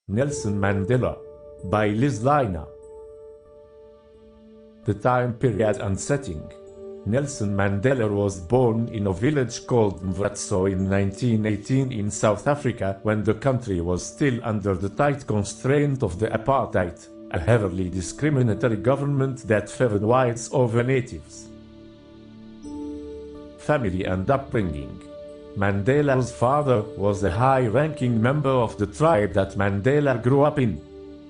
Nelson Mandela, by Liz Lina. The time period and setting. Nelson Mandela was born in a village called Mvratso in 1918 in South Africa when the country was still under the tight constraint of the apartheid, a heavily discriminatory government that favored whites over natives. Family and upbringing. Mandela's father was a high-ranking member of the tribe that Mandela grew up in.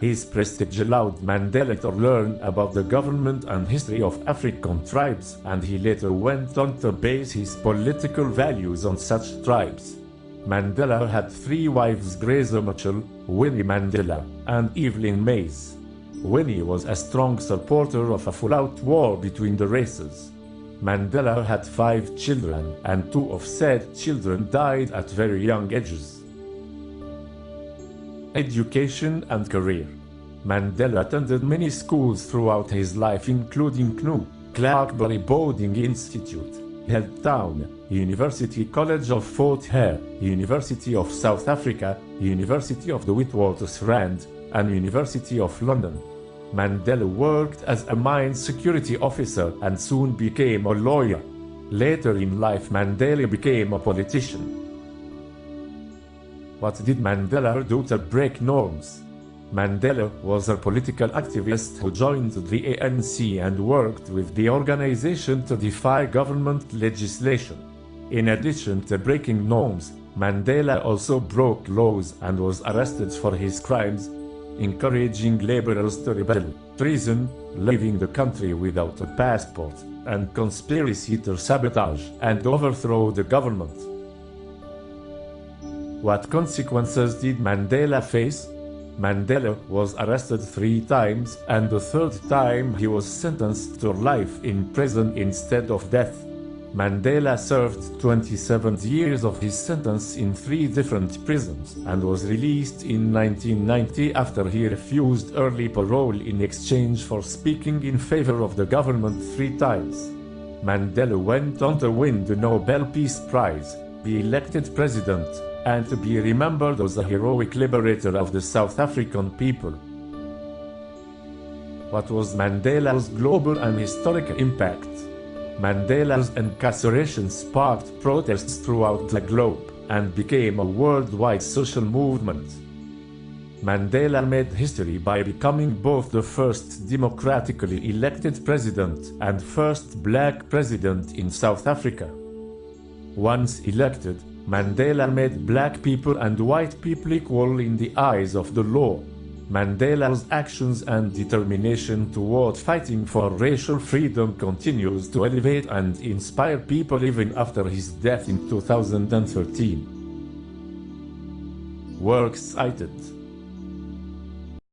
His prestige allowed Mandela to learn about the government and history of African tribes, and he later went on to base his political values on such tribes. Mandela had three wives: Grace Mitchell, Winnie Mandela, and Evelyn Mays. Winnie was a strong supporter of a full-out war between the races. Mandela had 5 children, and 2 of said children died at very young ages. Education and career. Mandela attended many schools throughout his life, including KNU, Clarkbury Boarding Institute, Headtown, University College of Fort Hare, University of South Africa, University of the Witwatersrand, and University of London. Mandela worked as a mine security officer and soon became a lawyer. Later in life, Mandela became a politician. What did Mandela do to break norms? Mandela was a political activist who joined the ANC and worked with the organization to defy government legislation. In addition to breaking norms, Mandela also broke laws and was arrested for his crimes: encouraging laborers to rebel, treason, leaving the country without a passport, and conspiracy to sabotage and overthrow the government. What consequences did Mandela face? Mandela was arrested 3 times, and the 3rd time he was sentenced to life in prison instead of death. Mandela served 27 years of his sentence in 3 different prisons and was released in 1990 after he refused early parole in exchange for speaking in favor of the government 3 times. Mandela went on to win the Nobel Peace Prize, be elected president, and to be remembered as a heroic liberator of the South African people. What was Mandela's global and historical impact? Mandela's incarceration sparked protests throughout the globe and became a worldwide social movement. Mandela made history by becoming both the first democratically elected president and first black president in South Africa. Once elected, Mandela made black people and white people equal in the eyes of the law. Mandela's actions and determination toward fighting for racial freedom continues to elevate and inspire people even after his death in 2013. Works cited.